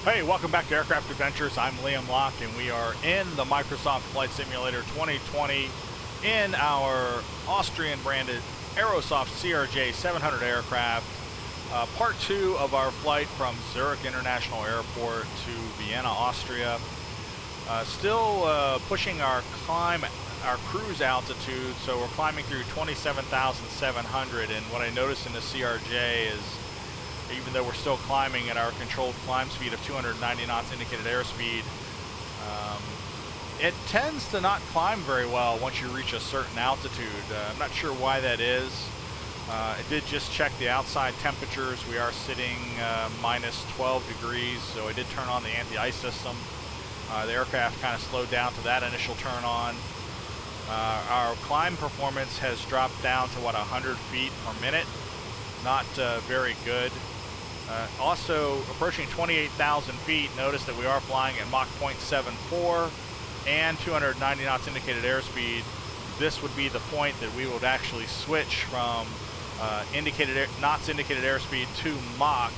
Hey, welcome back to Aircraft Adventures. I'm Liam Locke, and we are in the Microsoft Flight Simulator 2020 in our Austrian-branded Aerosoft CRJ 700 aircraft. Part 2 of our flight from Zurich International Airport to Vienna, Austria. Still pushing our cruise altitude, so we're climbing through 27,700, and what I noticed in the CRJ is even though we're still climbing at our controlled climb speed of 290 knots indicated airspeed, it tends to not climb very well once you reach a certain altitude. I'm not sure why that is. I did just check the outside temperatures. We are sitting minus 12 degrees, so I did turn on the anti-ice system. The aircraft kind of slowed down to that initial turn on. Our climb performance has dropped down to, what, 100 feet per minute. Not very good. Also, approaching 28,000 feet, notice that we are flying at Mach 0.74 and 290 knots indicated airspeed. This would be the point that we would actually switch from knots indicated airspeed to Mach.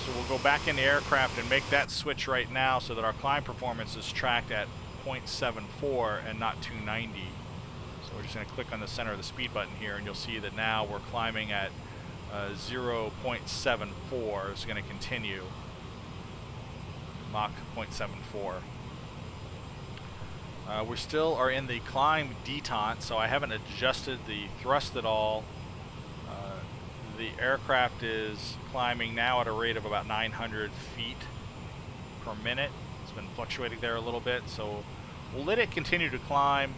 So we'll go back in the aircraft and make that switch right now so that our climb performance is tracked at 0.74 and not 290. So we're just going to click on the center of the speed button here, and you'll see that now we're climbing at 0.74 is going to continue. Mach 0.74. We still are in the climb detente, so I haven't adjusted the thrust at all. The aircraft is climbing now at a rate of about 900 feet per minute. It's been fluctuating there a little bit, so we'll let it continue to climb.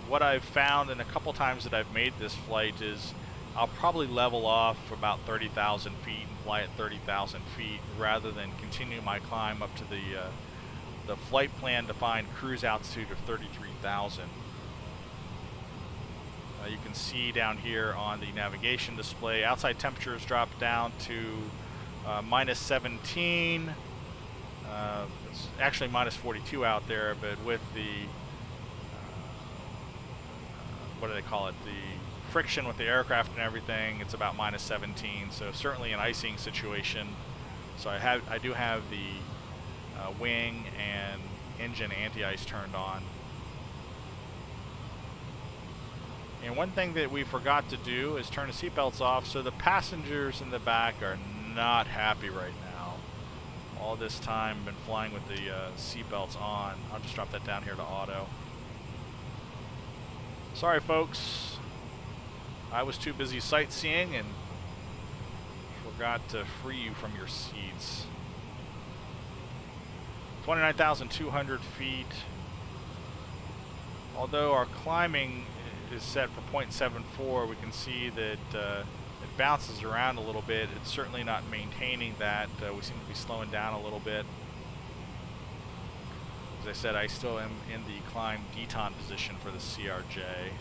What I've found in a couple times that I've made this flight is I'll probably level off for about 30,000 feet and fly at 30,000 feet rather than continue my climb up to the flight plan defined cruise altitude of 33,000. You can see down here on the navigation display, outside temperatures dropped down to minus 17. It's actually minus 42 out there, but with the, what do they call it, the friction with the aircraft and everything, it's about minus 17, so certainly an icing situation. So I do have the wing and engine anti-ice turned on. And one thing that we forgot to do is turn the seatbelts off, so the passengers in the back are not happy right now. All this time been flying with the seatbelts on. I'll just drop that down here to auto. Sorry folks, I was too busy sightseeing and forgot to free you from your seats. 29,200 feet. Although our climbing is set for 0.74, we can see that it bounces around a little bit. It's certainly not maintaining that. We seem to be slowing down a little bit. As I said, I still am in the climb detente position for the CRJ.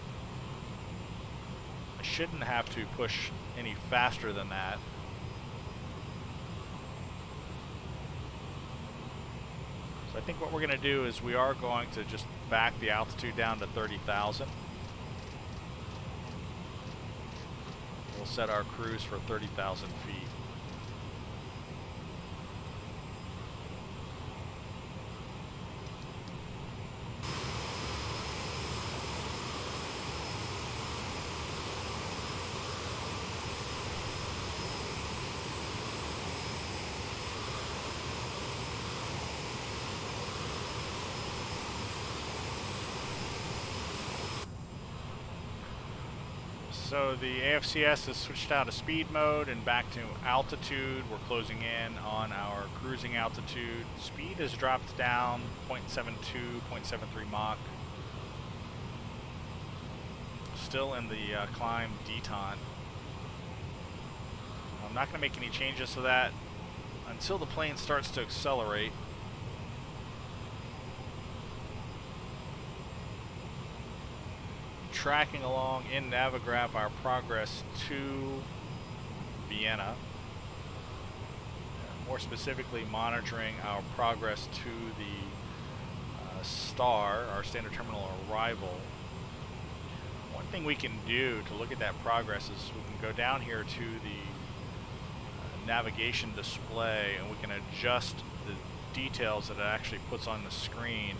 I shouldn't have to push any faster than that. So I think what we're going to do is we are going to just back the altitude down to 30,000. We'll set our cruise for 30,000 feet. So the AFCS has switched out of speed mode and back to altitude. We're closing in on our cruising altitude. Speed has dropped down 0.72, 0.73 Mach. Still in the climb detente. I'm not going to make any changes to that until the plane starts to accelerate. Tracking along in Navigraph our progress to Vienna. More specifically, monitoring our progress to the STAR, our standard terminal arrival. One thing we can do to look at that progress is we can go down here to the navigation display and we can adjust details that it actually puts on the screen.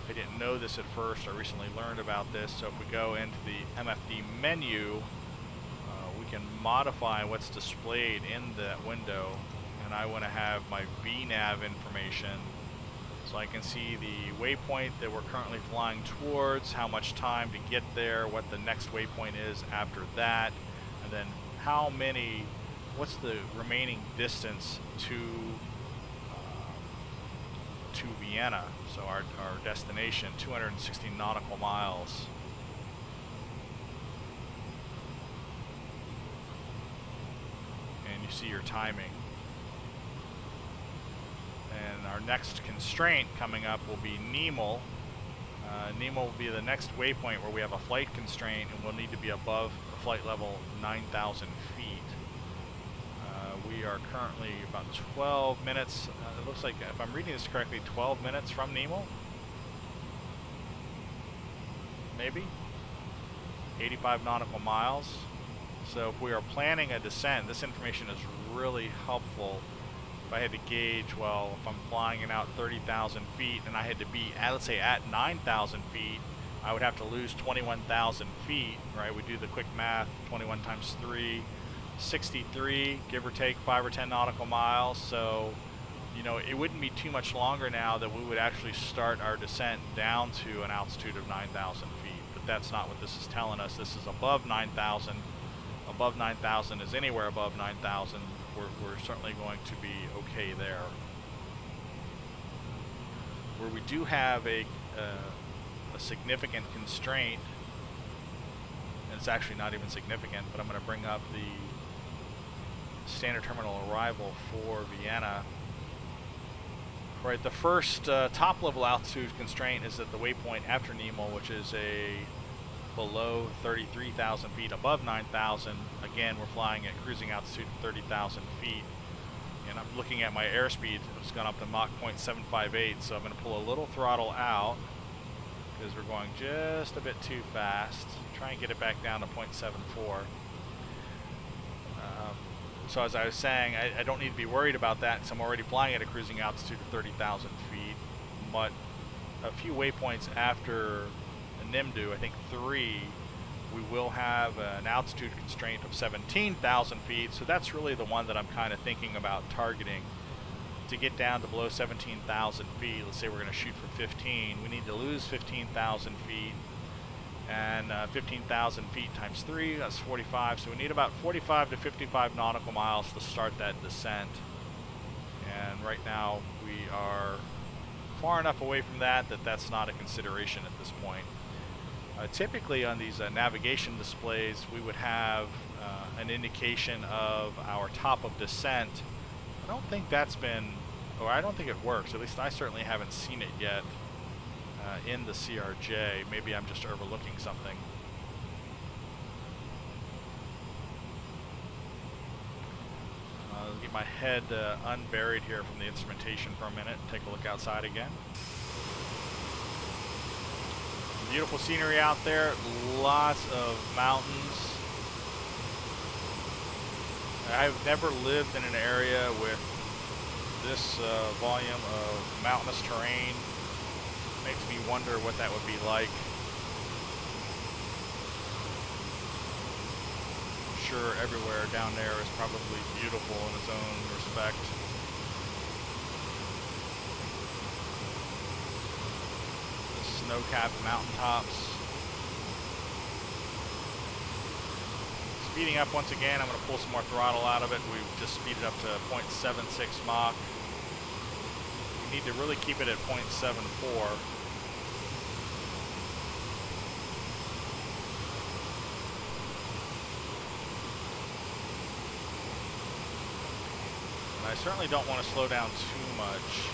I didn't know this at first. I recently learned about this. So if we go into the MFD menu, we can modify what's displayed in that window. And I want to have my VNAV information, so I can see the waypoint that we're currently flying towards, how much time to get there, what the next waypoint is after that, and then what's the remaining distance to Vienna. So our destination, 260 nautical miles. And you see your timing. And our next constraint coming up will be Nemo. Nemo will be the next waypoint where we have a flight constraint, and we'll need to be above flight level 9,000 feet. We are currently about 12 minutes, it looks like, if I'm reading this correctly, 12 minutes from Nemo? Maybe? 85 nautical miles. So if we are planning a descent, this information is really helpful. If I had to gauge, well, if I'm flying it out 30,000 feet and I had to be, let's say, at 9,000 feet, I would have to lose 21,000 feet, right? We do the quick math, 21 times 3, 63, give or take 5 or 10 nautical miles. So, you know, it wouldn't be too much longer now that we would actually start our descent down to an altitude of 9,000 feet. But that's not what this is telling us. This is above 9,000. Above 9,000 is anywhere above 9,000. We're certainly going to be okay there. Where we do have a significant constraint, and it's actually not even significant, but I'm going to bring up the standard terminal arrival for Vienna. Right, the first top level altitude constraint is at the waypoint after Nemo, which is below 33,000 feet, above 9,000. Again, we're flying at cruising altitude of 30,000 feet. And I'm looking at my airspeed. It's gone up to Mach 0.758, so I'm going to pull a little throttle out because we're going just a bit too fast. Try and get it back down to 0.74. So as I was saying, I don't need to be worried about that because I'm already flying at a cruising altitude of 30,000 feet. But a few waypoints after Nimdu, I think 3, we will have an altitude constraint of 17,000 feet. So that's really the one that I'm kind of thinking about targeting. To get down to below 17,000 feet, let's say we're going to shoot for 15, we need to lose 15,000 feet. And 15,000 feet times 3, that's 45. So we need about 45 to 55 nautical miles to start that descent. And right now we are far enough away from that that's not a consideration at this point. Typically on these navigation displays, we would have an indication of our top of descent. I don't think that's been, or I don't think it works. At least I certainly haven't seen it yet. In the CRJ. Maybe I'm just overlooking something. I'll get my head unburied here from the instrumentation for a minute. Take a look outside again. Beautiful scenery out there. Lots of mountains. I've never lived in an area with this volume of mountainous terrain. Makes me wonder what that would be like. I'm sure everywhere down there is probably beautiful in its own respect. The snow-capped mountaintops. Speeding up once again, I'm going to pull some more throttle out of it. We've just speeded up to 0.76 Mach. We need to really keep it at 0.74. I certainly don't want to slow down too much.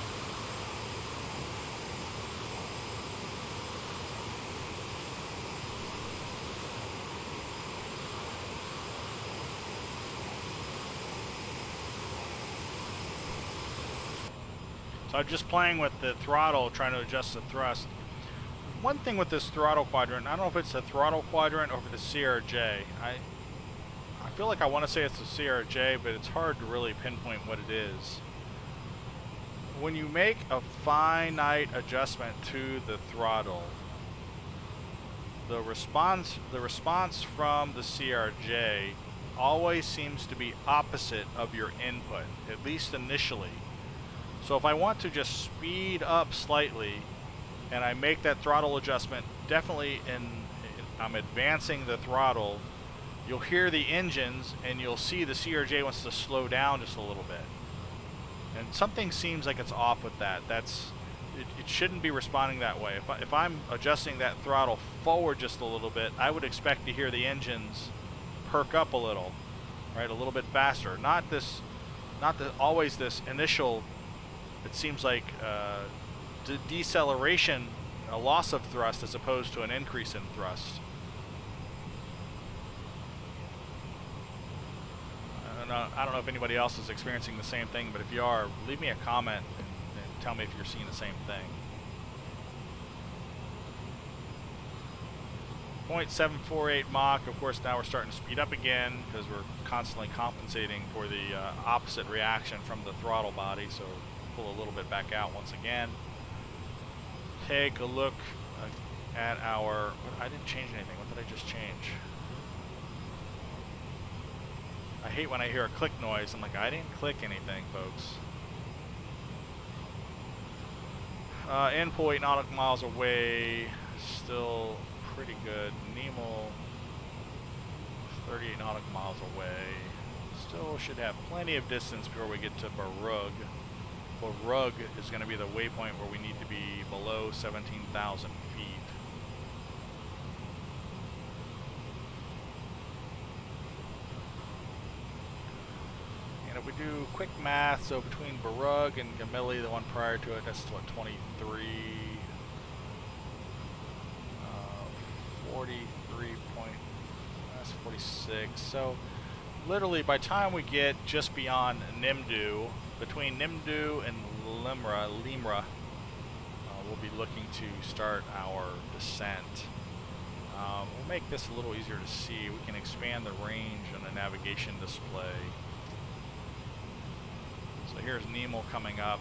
So I'm just playing with the throttle, trying to adjust the thrust. One thing with this throttle quadrant, I don't know if it's a throttle quadrant or if it's a CRJ. I feel like I want to say it's a CRJ, but it's hard to really pinpoint what it is. when you make a finite adjustment to the throttle, the response from the CRJ always seems to be opposite of your input, at least initially. So if I want to just speed up slightly and I make that throttle adjustment, definitely I'm advancing the throttle, you'll hear the engines and you'll see the CRJ wants to slow down just a little bit. And something seems like it's off with that. It shouldn't be responding that way. If I'm adjusting that throttle forward just a little bit, I would expect to hear the engines perk up a little, right? A little bit faster. Not always this initial, it seems like deceleration, a loss of thrust as opposed to an increase in thrust. I don't know if anybody else is experiencing the same thing, but if you are, leave me a comment and tell me if you're seeing the same thing. 0.748 Mach, of course now we're starting to speed up again because we're constantly compensating for the opposite reaction from the throttle body, so pull a little bit back out once again. Take a look at our, I didn't change anything, what did I just change? I hate when I hear a click noise. I'm like, I didn't click anything, folks. Input 8 nautical miles away, still pretty good. Nemo, 38 nautical miles away. Still should have plenty of distance before we get to Barug. Barug is going to be the waypoint where we need to be below 17,000 feet. If we do quick math, so between Barug and Gamili, the one prior to it, that's what, 23, 43 point, that's 46. So literally by the time we get just beyond Nimdu, between Nimdu and Limra, we'll be looking to start our descent. We'll make this a little easier to see. We can expand the range on the navigation display. So here's Nemo coming up.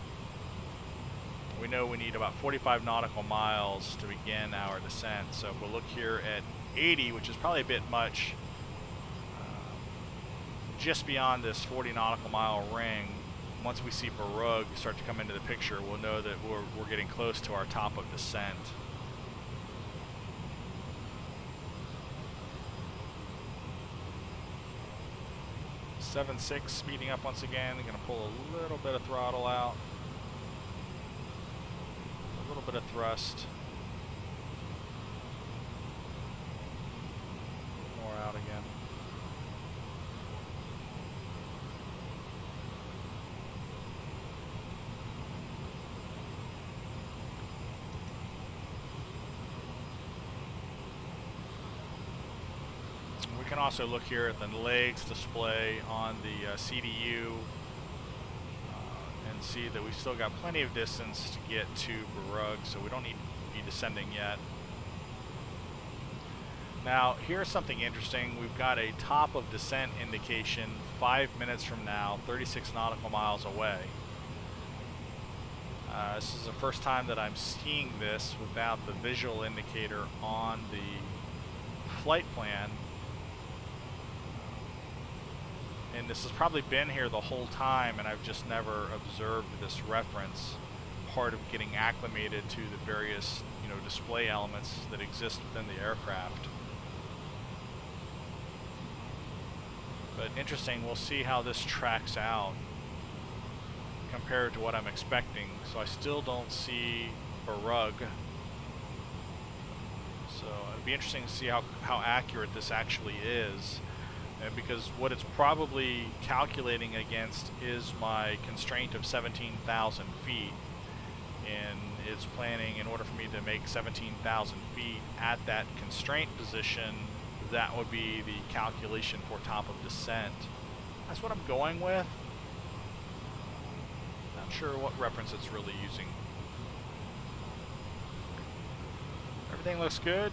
We know we need about 45 nautical miles to begin our descent. So if we'll look here at 80, which is probably a bit much, just beyond this 40 nautical mile ring, once we see Barug start to come into the picture, we'll know that we're getting close to our top of descent. .76 speeding up once again. Going to pull a little bit of throttle out, a little bit of thrust, more out again. We can also look here at the legs display on the CDU and see that we've still got plenty of distance to get to Barug, so we don't need to be descending yet. Now, here's something interesting. We've got a top of descent indication 5 minutes from now, 36 nautical miles away. This is the first time that I'm seeing this without the visual indicator on the flight plan. And this has probably been here the whole time, and I've just never observed this reference, part of getting acclimated to the various, display elements that exist within the aircraft. But interesting, we'll see how this tracks out compared to what I'm expecting. So I still don't see Barug. So it'd be interesting to see how accurate this actually is. Because what it's probably calculating against is my constraint of 17,000 feet. And it's planning, in order for me to make 17,000 feet at that constraint position, that would be the calculation for top of descent. That's what I'm going with. Not sure what reference it's really using. Everything looks good.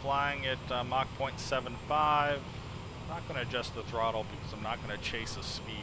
Flying at Mach 0.75. I'm not going to adjust the throttle because I'm not going to chase a speed.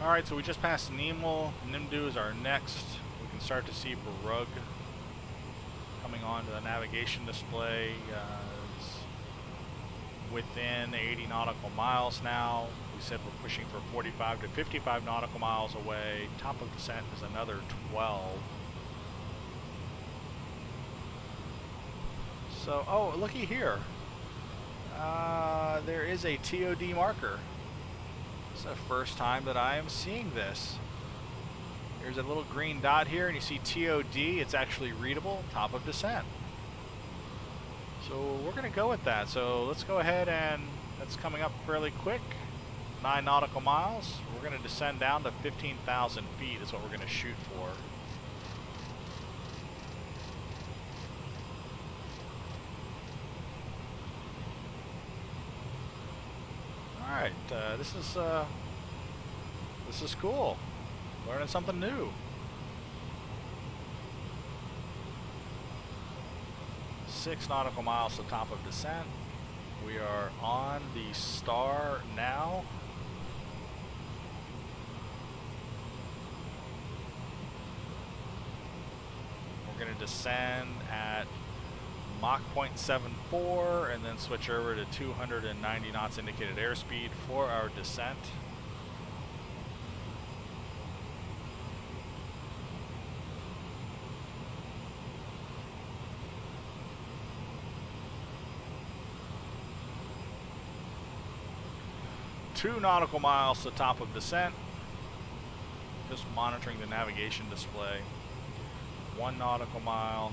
Alright, so we just passed Nimel. Nimdu is our next. We can start to see Barug coming onto the navigation display. It's within 80 nautical miles now. We said we're pushing for 45 to 55 nautical miles away. Top of descent is another 12. So, oh, looky here. There is a TOD marker. It's the first time that I am seeing this. There's a little green dot here, and you see TOD. It's actually readable, top of descent. So we're going to go with that. So let's go ahead, and that's coming up fairly quick. 9 nautical miles. We're going to descend down to 15,000 feet is what we're going to shoot for. Alright, this is cool. Learning something new. 6 nautical miles to top of descent. We are on the star now. We're going to descend at Mach 0.74 and then switch over to 290 knots indicated airspeed for our descent. Two nautical miles to top of descent. Just monitoring the navigation display. 1 nautical mile.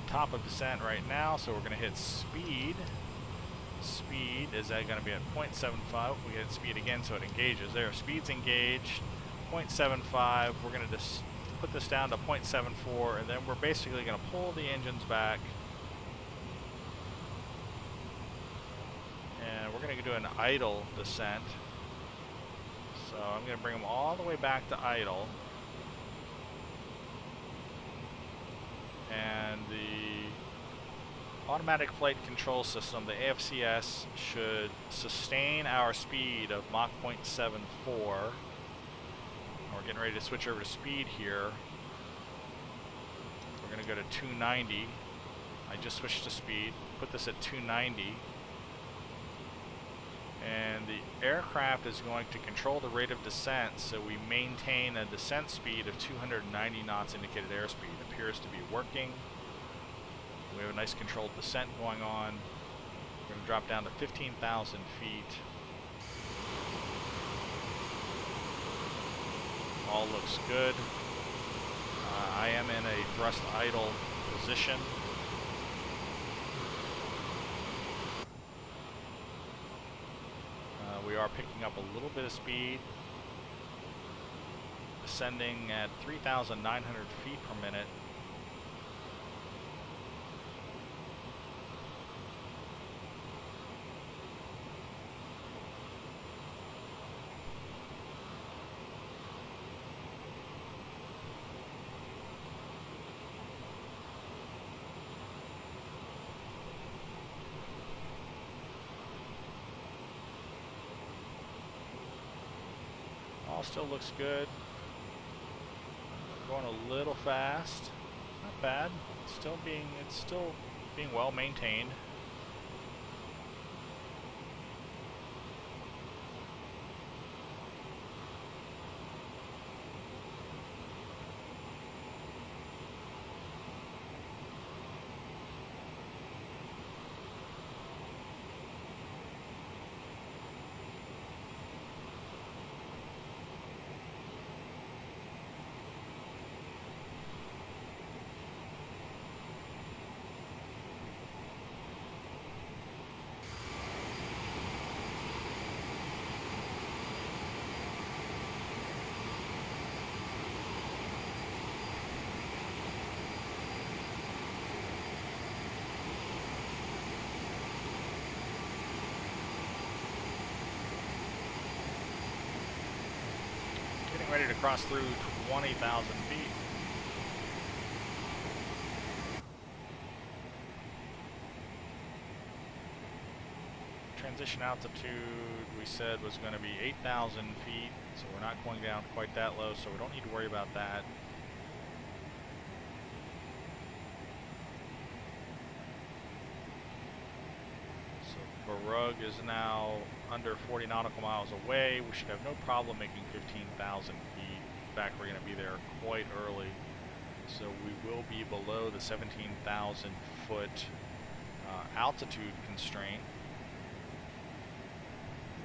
Top of descent right now, so we're going to hit speed. Speed is going to be at 0.75. We hit speed again, so it engages there. Speed's engaged. 0.75. We're going to just put this down to 0.74, and then we're basically going to pull the engines back. And we're going to do an idle descent. So I'm going to bring them all the way back to idle. And the automatic flight control system, the AFCS, should sustain our speed of Mach 0.74. We're getting ready to switch over to speed here. We're going to go to 290. I just switched to speed. Put this at 290. And the aircraft is going to control the rate of descent, so we maintain a descent speed of 290 knots indicated airspeed. It appears to be working. We have a nice controlled descent going on. We're going to drop down to 15,000 feet. All looks good. I am in a thrust idle position. We are picking up a little bit of speed, ascending at 3,900 feet per minute. All still looks good. Going a little fast. Not bad. It's still being well maintained. Ready to cross through 20,000 feet. transition altitude we said was going to be 8,000 feet, so we're not going down quite that low, so we don't need to worry about that. So Barug is now under 40 nautical miles away. We should have no problem making 15,000 feet. In fact, we're going to be there quite early, so we will be below the 17,000 foot altitude constraint.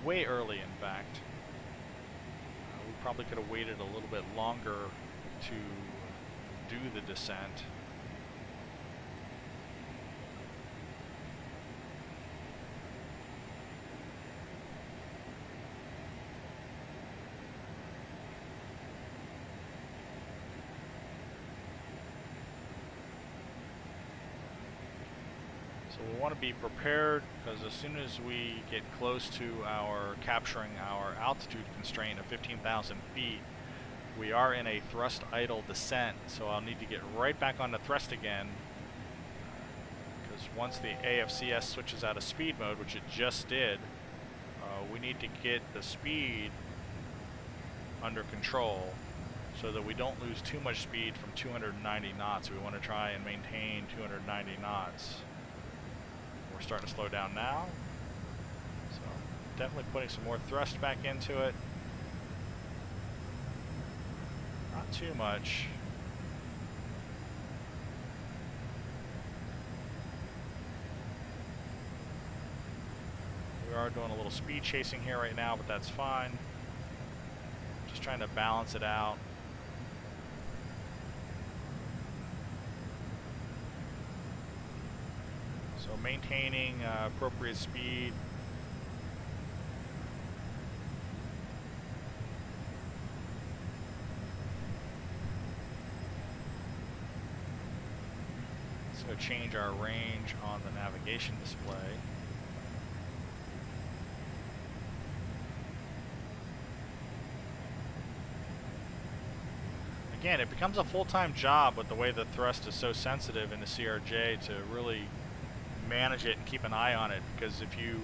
Way early, in fact. We probably could have waited a little bit longer to do the descent. So we want to be prepared, because as soon as we get close to our capturing our altitude constraint of 15,000 feet, we are in a thrust idle descent, so I'll need to get right back on the thrust again, because once the AFCS switches out of speed mode, which it just did, we need to get the speed under control so that we don't lose too much speed from 290 knots. We want to try and maintain 290 knots. We're starting to slow down now, so definitely putting some more thrust back into it. Not too much. We are doing a little speed chasing here right now, but that's fine. Just trying to balance it out. So maintaining appropriate speed. Let's go change our range on the navigation display. Again, it becomes a full-time job with the way the thrust is so sensitive in the CRJ to really manage it and keep an eye on it, because if you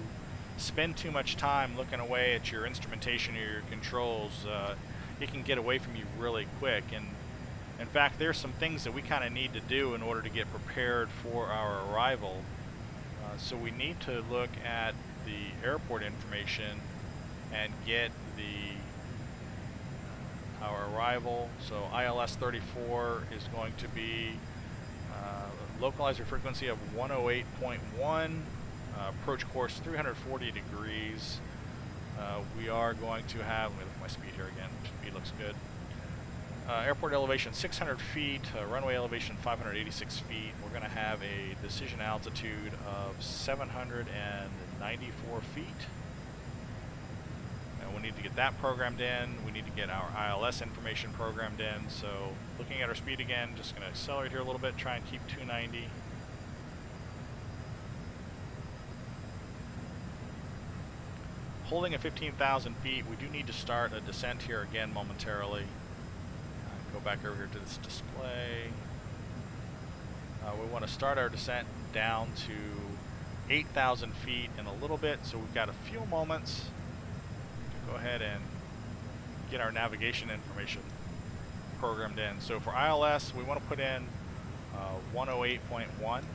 spend too much time looking away at your instrumentation or your controls, it can get away from you really quick. And in fact, there's some things that we kind of need to do in order to get prepared for our arrival. So we need to look at the airport information and get our arrival. So ILS 34 is going to be localizer frequency of 108.1, approach course 340 degrees. We are going to have, let me look at my speed here again, speed looks good. Airport elevation 600 feet, runway elevation 586 feet. We're going to have a decision altitude of 794 feet. And we need to get that programmed in. We need to get our ILS information programmed in. So looking at our speed again, just going to accelerate here a little bit, try and keep 290. Holding at 15,000 feet, we do need to start a descent here again momentarily. Go back over here to this display. We want to start our descent down to 8,000 feet in a little bit, so we've got a few moments to go ahead and get our navigation information programmed in. So for ILS, we want to put in 108.1. So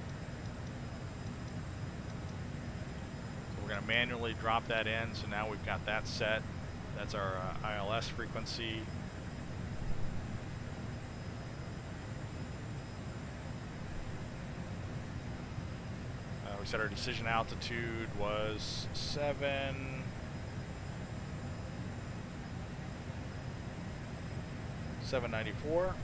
we're going to manually drop that in, so now we've got that set. That's our ILS frequency. We said our decision altitude was 794.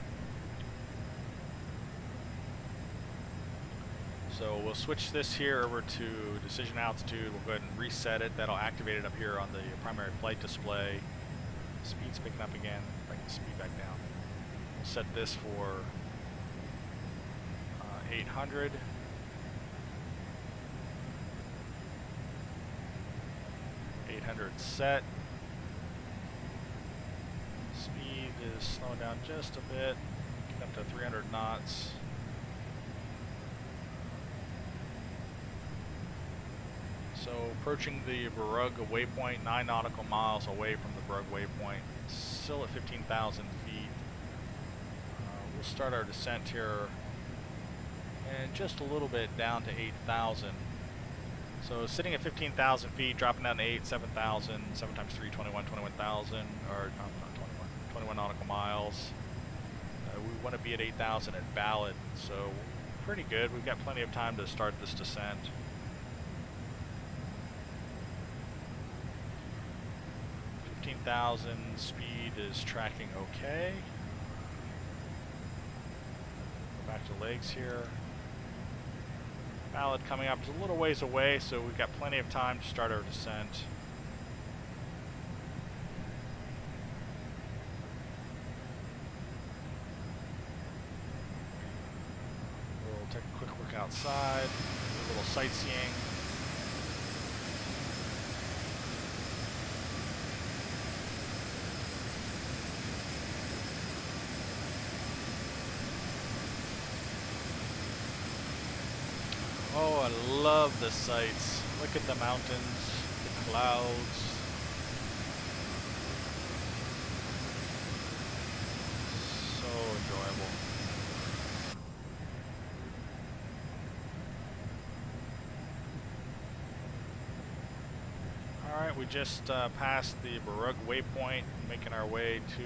So we'll switch this here over to decision altitude. We'll go ahead and reset it. That'll activate it up here on the primary flight display. Speed's picking up again. Bring the speed back down. We'll set this for 800. 800 set. Speed is slowing down just a bit, getting up to 300 knots. So approaching the Brugg waypoint, 9 nautical miles away from the Brugg waypoint, still at 15,000 feet. We'll start our descent here and just a little bit down to 8,000. So sitting at 15,000 feet, dropping down to 8, 7,000, 7 times 3, 21,000, or not 21 nautical miles. We want to be at 8,000 at Ballad, so pretty good. We've got plenty of time to start this descent. Speed is tracking okay. Go back to legs here. Ballad coming up is a little ways away, so we've got plenty of time to start our descent. We'll take a quick look outside, do a little sightseeing. Oh, I love the sights. Look at the mountains, the clouds. So enjoyable. Alright, we just passed the Brugg waypoint, making our way to,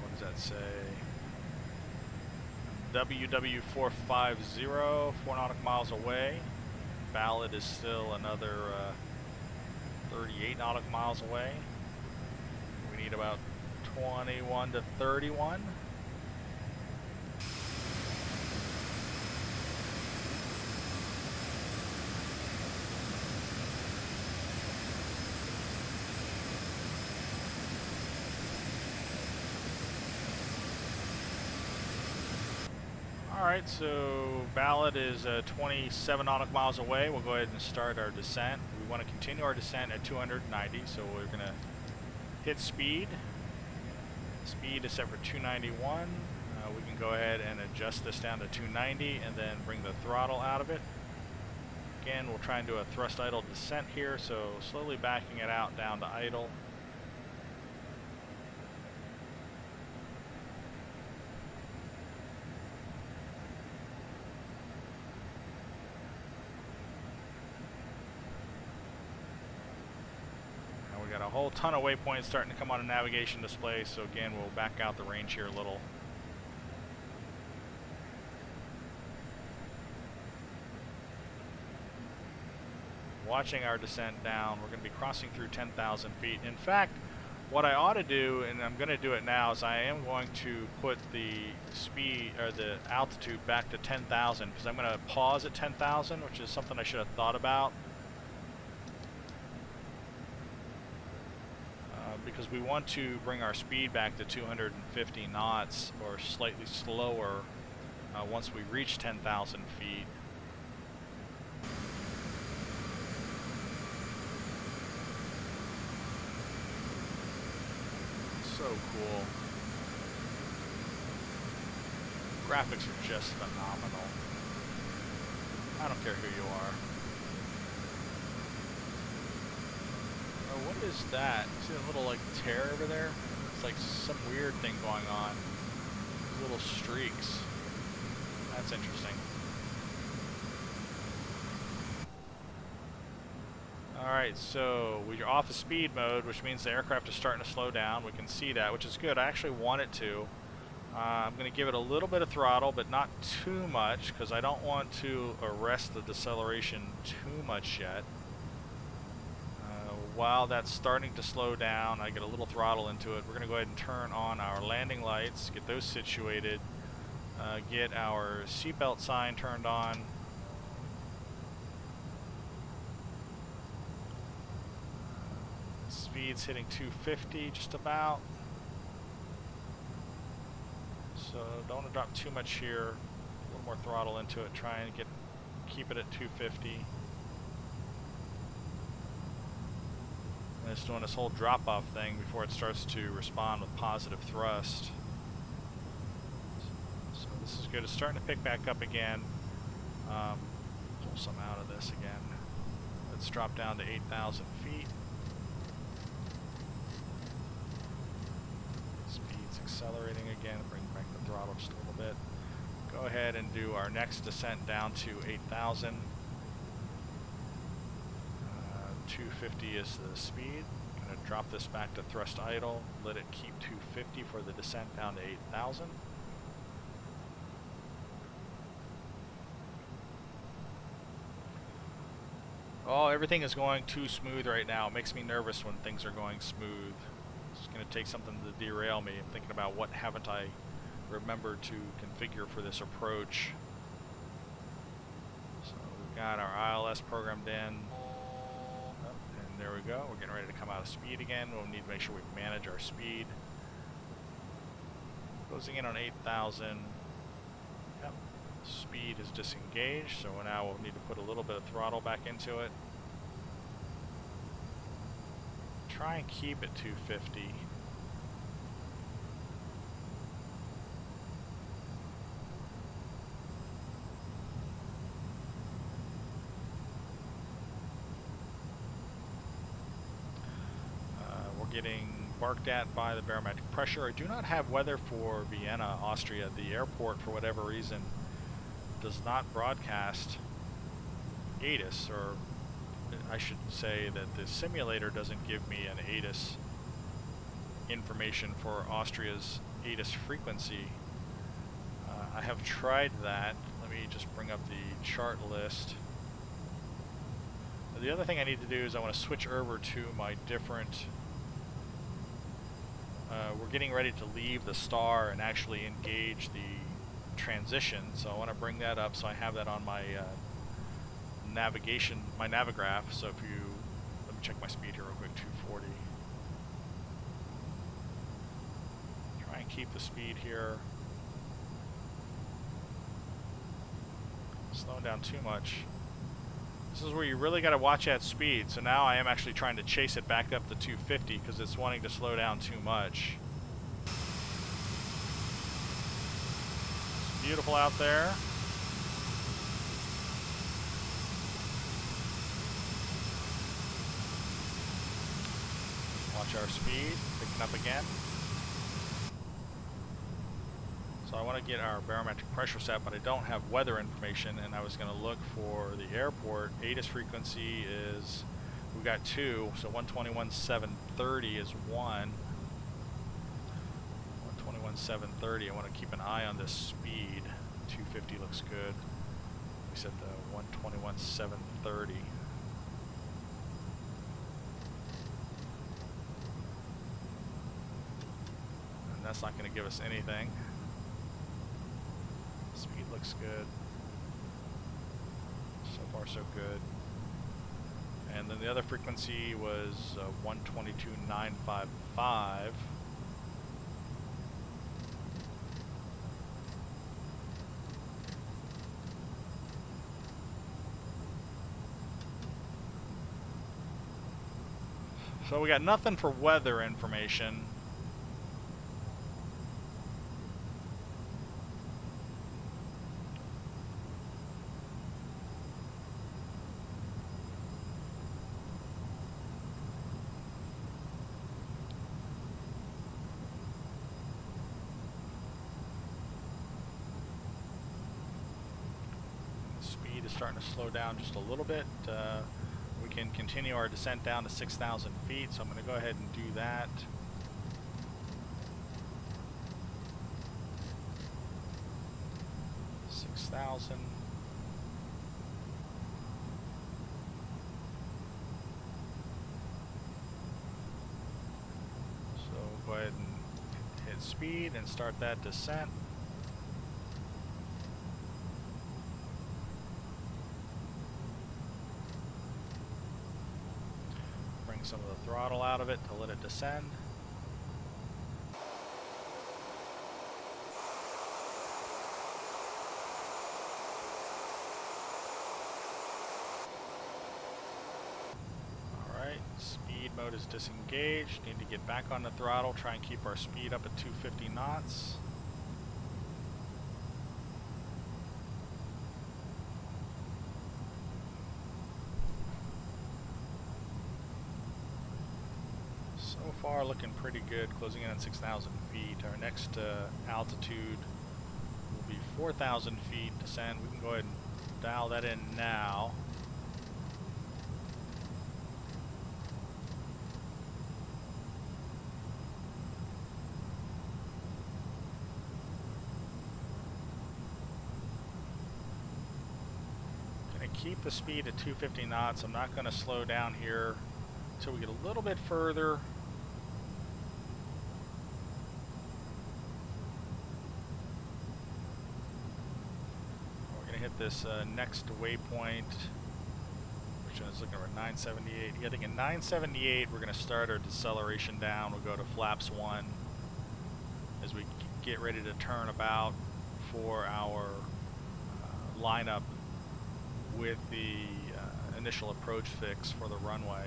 what does that say? WW450, 4 nautical miles away. Ballad is still another 38 nautical miles away. We need about 21 to 31. Alright, so Ballad is 27 nautical miles away. We'll go ahead and start our descent. We want to continue our descent at 290, so we're going to hit speed. Speed is set for 291. We can go ahead and adjust this down to 290 and then bring the throttle out of it. Again, we'll try and do a thrust idle descent here, so slowly backing it out down to idle. Got a whole ton of waypoints starting to come on a navigation display, so again we'll back out the range here a little. Watching our descent down, we're going to be crossing through 10,000 feet. In fact, what I ought to do, and I'm going to do it now, is I am going to put the speed or the altitude back to 10,000 because I'm going to pause at 10,000, which is something I should have thought about. Because we want to bring our speed back to 250 knots or slightly slower once we reach 10,000 feet. So cool. Graphics are just phenomenal. I don't care who you are. Oh, what is that? See a little like tear over there? It's like some weird thing going on. These little streaks. That's interesting. Alright, so we're off of speed mode, which means the aircraft is starting to slow down. We can see that, which is good. I actually want it to. I'm going to give it a little bit of throttle, but not too much, because I don't want to arrest the deceleration too much yet. While that's starting to slow down, I get a little throttle into it. We're going to go ahead and turn on our landing lights, get those situated, get our seatbelt sign turned on. Speed's hitting 250 just about. So don't want to drop too much here. A little more throttle into it. Try and keep it at 250. And it's doing this whole drop-off thing before it starts to respond with positive thrust. So this is good. It's starting to pick back up again. pull some out of this again. Let's drop down to 8,000 feet. Speed's accelerating again. Bring back the throttle just a little bit. Go ahead and do our next descent down to 8,000. 250 is the speed. I'm going to drop this back to thrust idle. Let it keep 250 for the descent down to 8,000. Oh, everything is going too smooth right now. It makes me nervous when things are going smooth. It's going to take something to derail me. I'm thinking about what haven't I remembered to configure for this approach. So we've got our ILS programmed in. And there we go. We're getting ready to come out of speed again. We'll need to make sure we manage our speed. Closing in on 8,000. Yep. Speed is disengaged, so now we'll need to put a little bit of throttle back into it. Try and keep it 250. We're getting barked at by the barometric pressure. I do not have weather for Vienna, Austria. The airport, for whatever reason, does not broadcast ATIS, or I should say that the simulator doesn't give me an ATIS information for Austria's ATIS frequency. I have tried that. Let me just bring up the chart list. The other thing I need to do is I want to switch over to my different we're getting ready to leave the star and actually engage the transition, so I want to bring that up so I have that on my navigation, my navigraph. So if you, let me check my speed here real quick, 240. Try and keep the speed here. Slowing down too much. This is where you really got to watch that speed. So now I am actually trying to chase it back up to 250 because it's wanting to slow down too much. It's beautiful out there. Watch our speed, picking up again. So I want to get our barometric pressure set, but I don't have weather information, and I was going to look for the airport. ATIS frequency is, we got 2, so 121.730 is 1. 121.730, I want to keep an eye on this speed. 250 looks good. We said the 121.730. And that's not going to give us anything. Speed looks good. So far so good. And then the other frequency was 122.955. So we got nothing for weather information. Speed is starting to slow down just a little bit. We can continue our descent down to 6,000 feet, so I'm going to go ahead and do that. $6,000. So go ahead and hit speed and start that descent. Some of the throttle out of it to let it descend. Alright, speed mode is disengaged. Need to get back on the throttle, try and keep our speed up at 250 knots. So far looking pretty good, closing in on 6,000 feet. Our next altitude will be 4,000 feet descent. We can go ahead and dial that in now. Keep the speed at 250 knots. I'm not going to slow down here until we get a little bit further. We're going to hit this next waypoint, which is looking at 978. Hitting at 978, we're going to start our deceleration down. We'll go to flaps 1 as we get ready to turn about for our lineup with the initial approach fix for the runway.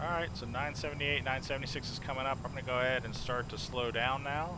Alright, so 978, 976 is coming up. I'm going to go ahead and start to slow down now.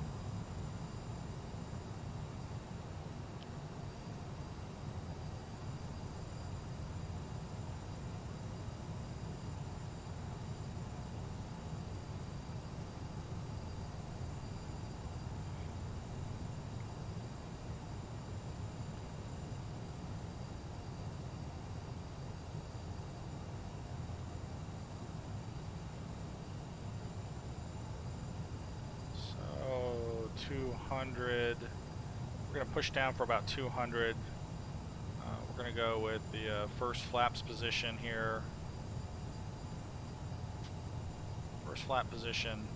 So 200. We're going to push down for about 200. We're going to go with the first flaps position here. First flap position.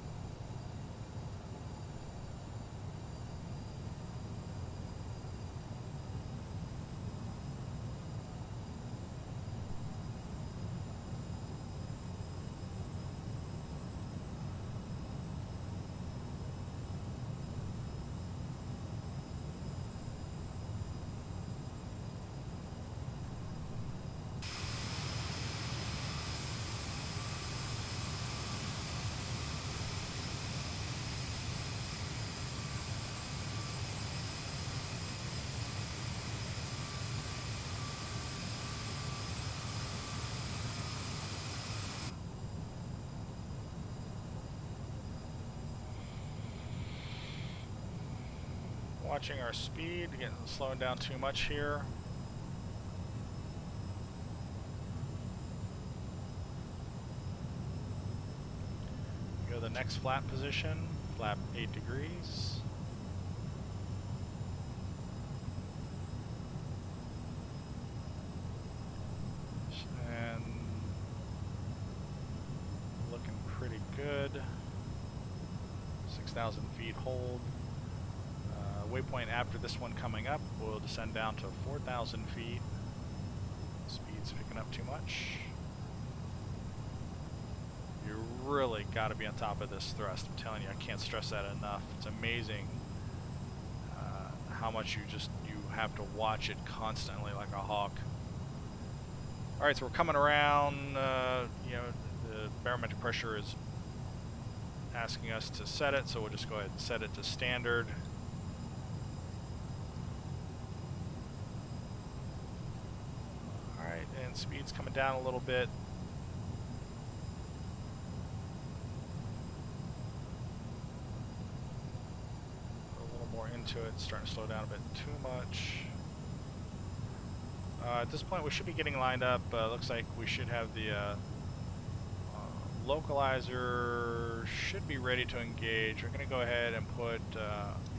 Watching our speed, getting slowing down too much here. Go to the next flap position, flap 8 degrees. And looking pretty good. 6,000 feet hold. Waypoint after this one coming up, we'll descend down to 4,000 feet. Speed's picking up too much. You really got to be on top of this thrust. I'm telling you, I can't stress that enough. It's amazing how much you have to watch it constantly like a hawk. All right, so we're coming around. You know, the barometric pressure is asking us to set it, so we'll just go ahead and set it to standard. Speed's coming down a little bit. A little more into it, starting to slow down a bit too much. At this point we should be getting lined up. Looks like we should have the localizer should be ready to engage. We're going to go ahead and put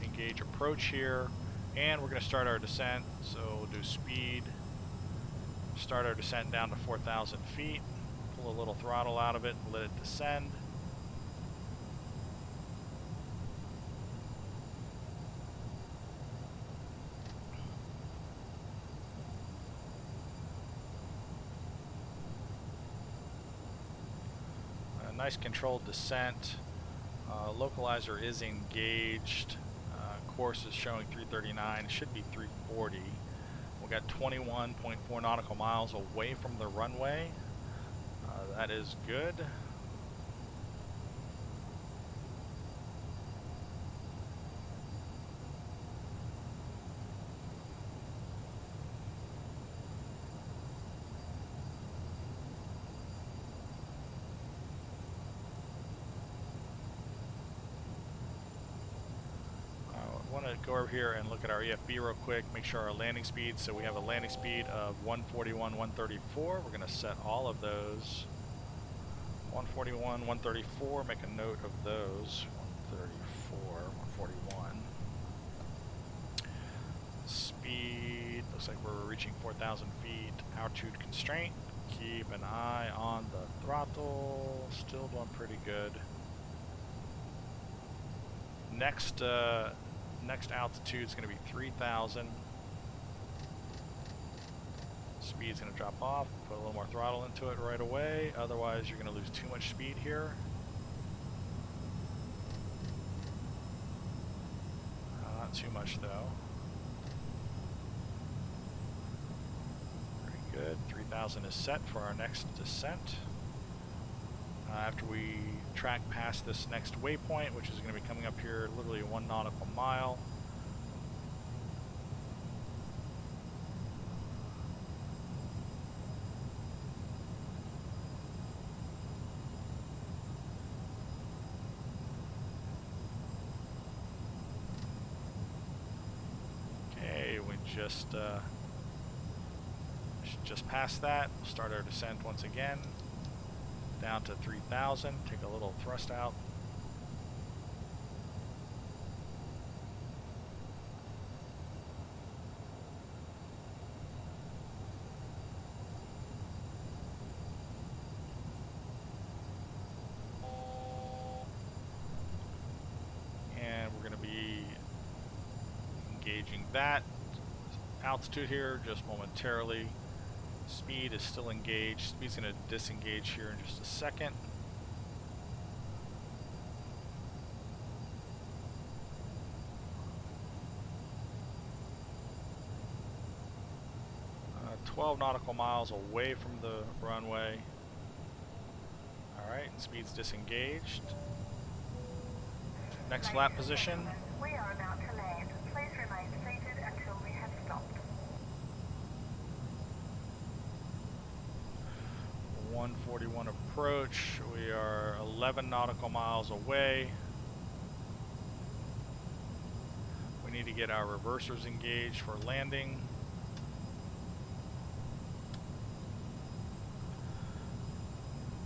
engage approach here, and we're going to start our descent. So we'll do speed. Start our descent down to 4,000 feet, pull a little throttle out of it, and let it descend. A nice controlled descent. Localizer is engaged. Course is showing 339, it should be 340. We got 21.4 nautical miles away from the runway. That is good. I want to go over here and look at our EFB real quick, make sure our landing speed. So we have a landing speed of 141, 134. We're going to set all of those. 141, 134, make a note of those. 134, 141. Speed, looks like we're reaching 4,000 feet. Altitude constraint, keep an eye on the throttle. Still doing pretty good. Next altitude is going to be 3,000. Speed's going to drop off. Put a little more throttle into it right away. Otherwise, you're going to lose too much speed here. Not too much though. Very good. 3,000 is set for our next descent. After we track past this next waypoint, which is going to be coming up here literally 1 nautical mile. Okay, we just passed that. We'll start our descent once again. Down to 3,000, take a little thrust out. And we're going to be engaging that altitude here just momentarily. Speed is still engaged. Speed's going to disengage here in just a second. Uh, 12 nautical miles away from the runway. Alright, speed's disengaged. Next flap position. We are about to land. Please remain seated until we have stopped. 141 approach. We are 11 nautical miles away. We need to get our reversers engaged for landing.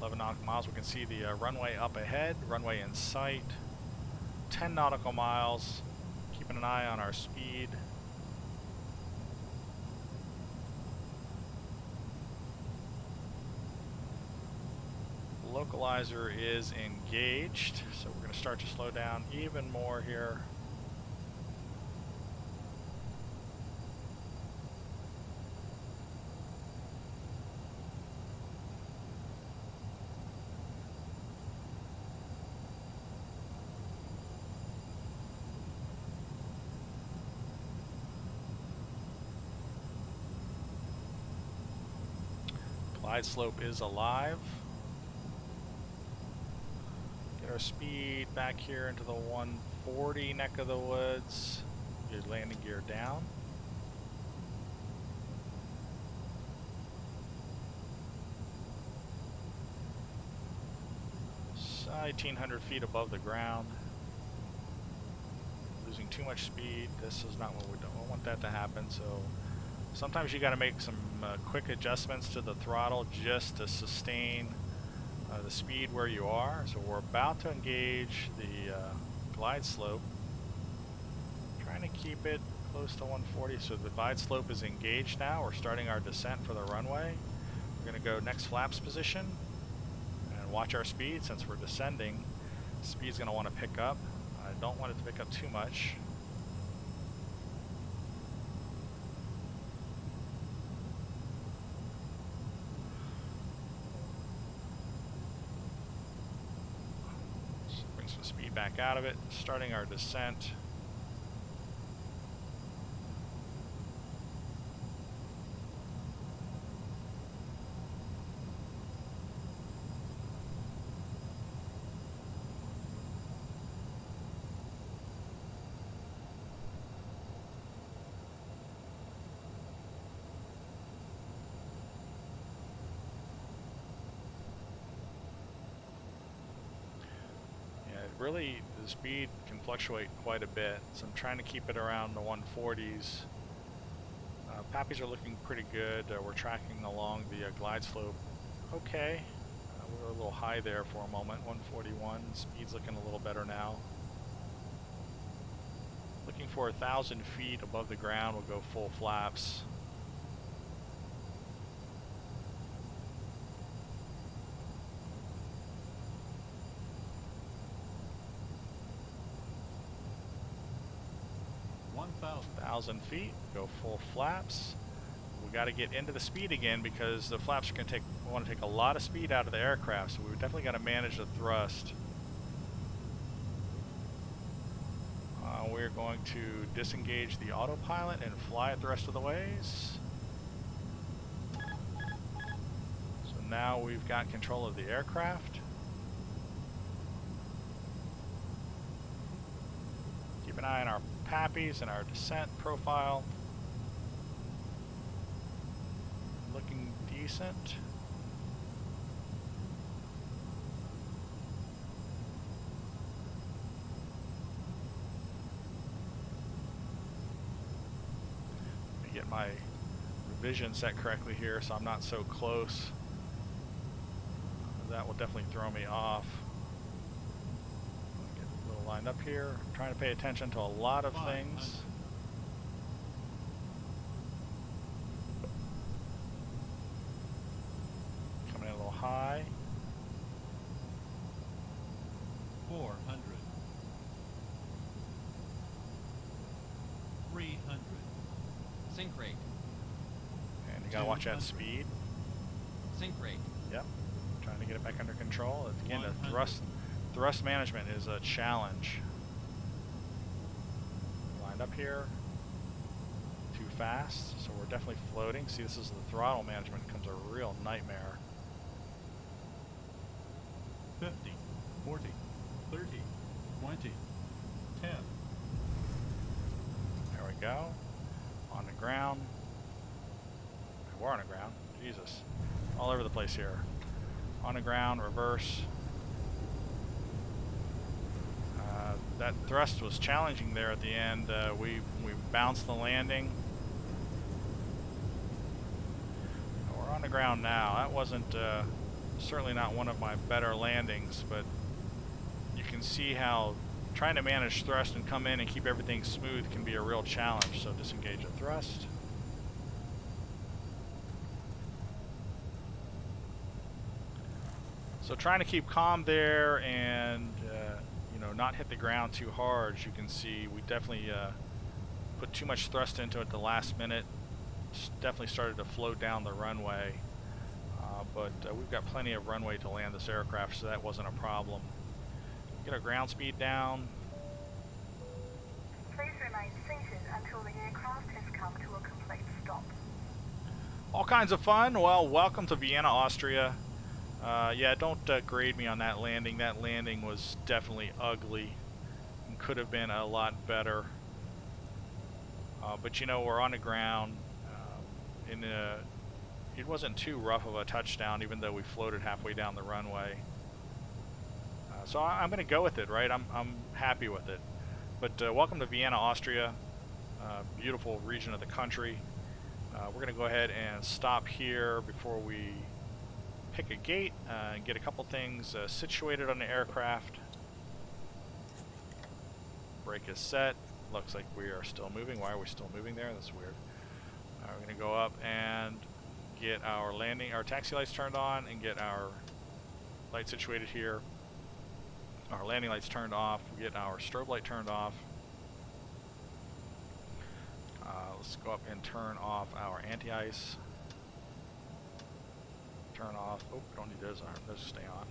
Nautical miles. We can see the runway up ahead, runway in sight. 10 nautical miles. Keeping an eye on our speed. Localizer is engaged, so we're going to start to slow down even more here. Glide slope is alive. Get our speed back here into the 140 neck of the woods. Get landing gear down. So 1,800 feet above the ground. Losing too much speed. This is not what we don't want that to happen. So sometimes you got to make some quick adjustments to the throttle just to sustain the speed where you are. So we're about to engage the glide slope. Trying to keep it close to 140. So the glide slope is engaged now. We're starting our descent for the runway. We're going to go next flaps position and watch our speed. Since we're descending, speed's going to want to pick up. I don't want it to pick up too much. Speed back out of it, starting our descent. really the speed can fluctuate quite a bit, so I'm trying to keep it around the 140s. Pappies are looking pretty good. We're tracking along the glide slope. Okay, we were a little high there for a moment. 141. Speed's looking a little better now. Looking for 1,000 feet above the ground. We'll go full flaps. Thousand feet, go full flaps. We got to get into the speed again because the flaps are going to want to take a lot of speed out of the aircraft, so we definitely got to manage the thrust. We're going to disengage the autopilot and fly it the rest of the ways. So now we've got control of the aircraft. Keep an eye on our pappies and our descent profile. Looking decent. Let me get my revision set correctly here so I'm not so close. That will definitely throw me off. Get a little lined up here. I'm trying to pay attention to a lot of things. Coming in a little high. 400. 300. Sync rate. And you gotta watch that speed. Sync rate. Yep. Trying to get it back under control. Again, the thrust management is a challenge. Lined up here. Too fast, so we're definitely floating. See, this is the throttle management. It becomes a real nightmare. 50, 40, 30, 20, 10. There we go. On the ground. We're on the ground. Jesus. All over the place here. On the ground, reverse. That thrust was challenging there at the end. We bounced the landing. We're on the ground now. That wasn't certainly not one of my better landings, but you can see how trying to manage thrust and come in and keep everything smooth can be a real challenge. So disengage the thrust. So trying to keep calm there and you know, not hit the ground too hard. As you can see, we definitely put too much thrust into it the last minute. Definitely started to float down the runway, but we've got plenty of runway to land this aircraft, so that wasn't a problem. Get our ground speed down. Please remain seated until the aircraft has come to a complete stop. All kinds of fun. Well, welcome to Vienna, Austria. Yeah, don't grade me on that landing. That landing was definitely ugly and could have been a lot better. But you know, we're on the ground. It wasn't too rough of a touchdown, even though we floated halfway down the runway. So I'm going to go with it, right? I'm happy with it. But welcome to Vienna, Austria. Beautiful region of the country. We're going to go ahead and stop here before we pick a gate and get a couple things situated on the aircraft. Brake is set. Looks like we are still moving. Why are we still moving there? That's weird. We're going to go up and get our taxi lights turned on and get our lights situated here. Our landing lights turned off. We get our strobe light turned off. Let's go up and turn off our anti-ice. Turn off. Oh, we don't need those on. Those stay on.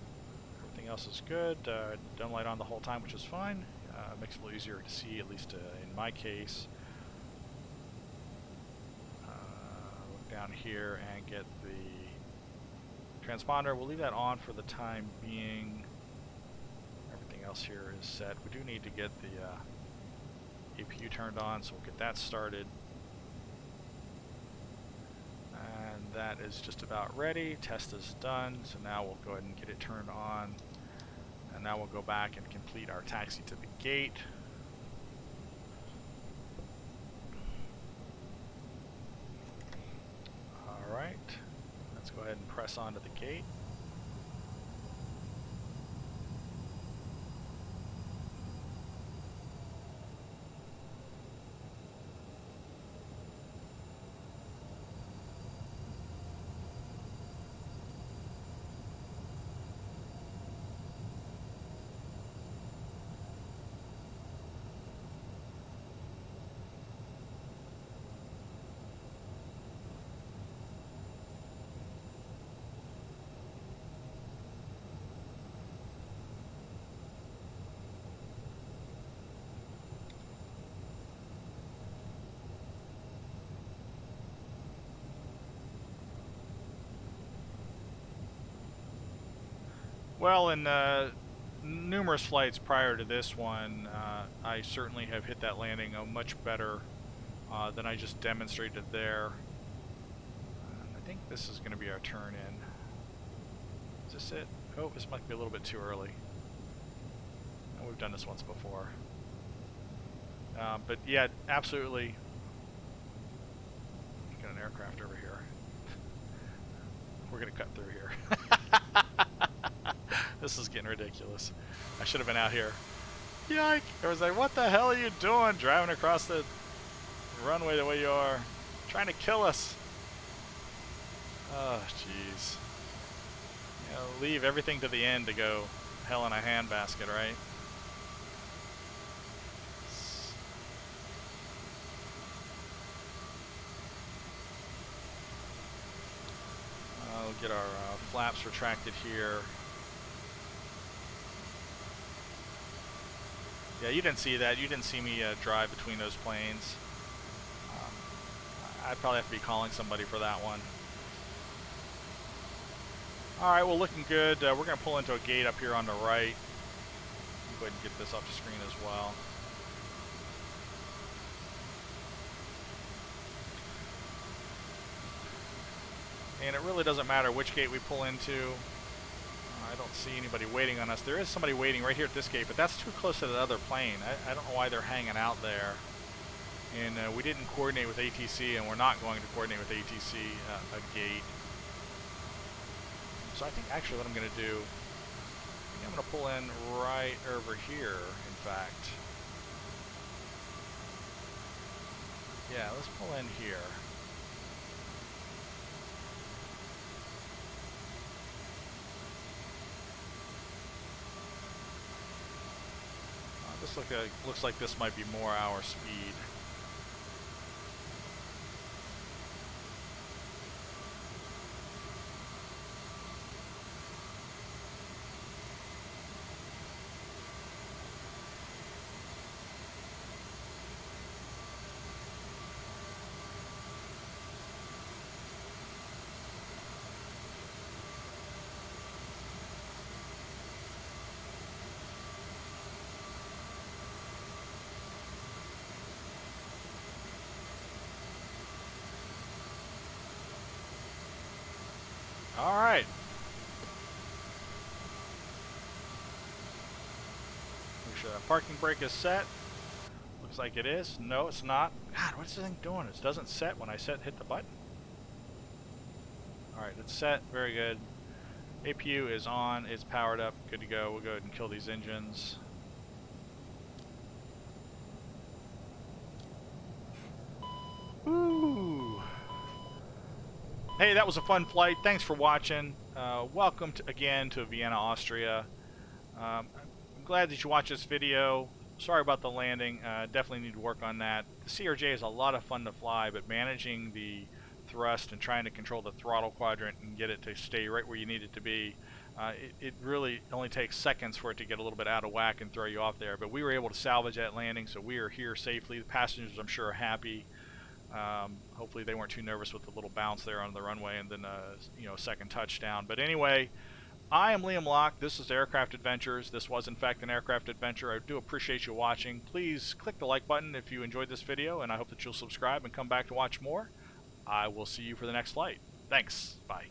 Everything else is good. Dome light on the whole time, which is fine. Makes it a little easier to see, at least in my case. Look down here and get the transponder. We'll leave that on for the time being. Everything else here is set. We do need to get the APU turned on, so we'll get that started. And that is just about ready. Test is done, so now we'll go ahead and get it turned on. And Now we'll go back and complete our taxi to the gate. Alright, let's go ahead and press onto the gate. Well, in numerous flights prior to this one, I certainly have hit that landing much better than I just demonstrated there. I think this is going to be our turn in. Is this it? Oh, this might be a little bit too early. Oh, we've done this once before. But yeah, absolutely. Got an aircraft over here. We're going to cut through here. This is getting ridiculous. I should have been out here. Yike! I was like, what the hell are you doing? Driving across the runway the way you are. Trying to kill us. Oh, jeez. You know, leave everything to the end to go hell in a handbasket, right? I'll get our flaps retracted here. Yeah, you didn't see that. You didn't see me drive between those planes. I'd probably have to be calling somebody for that one. Alright, well, looking good. We're going to pull into a gate up here on the right. Go ahead and get this off the screen as well. And it really doesn't matter which gate we pull into. I don't see anybody waiting on us. There is somebody waiting right here at this gate, but that's too close to the other plane. I don't know why they're hanging out there. And we didn't coordinate with ATC, and we're not going to coordinate with ATC a gate. So I think actually what I'm going to do, I'm going to pull in right over here, in fact. Yeah, let's pull in here. This looks like this might be more our speed. All right. Make sure that parking brake is set. Looks like it is. No, it's not. God, what's this thing doing? It doesn't set when I hit the button. All right, it's set. Very good. APU is on. It's powered up. Good to go. We'll go ahead and kill these engines. Woo! Hey, that was a fun flight. Thanks for watching. Welcome again to Vienna, Austria. I'm glad that you watched this video. Sorry about the landing. Definitely need to work on that. The CRJ is a lot of fun to fly, but managing the thrust and trying to control the throttle quadrant and get it to stay right where you need it to be, it really only takes seconds for it to get a little bit out of whack and throw you off there. But we were able to salvage that landing, so we are here safely. The passengers, I'm sure, are happy. Hopefully they weren't too nervous with the little bounce there on the runway and then a second touchdown. But anyway, I am Liam Locke. This is Aircraft Adventures. This was in fact an aircraft adventure. I do appreciate you watching. Please click the like button if you enjoyed this video, and I hope that you'll subscribe and come back to watch more. I will see you for the next flight. Thanks. Bye.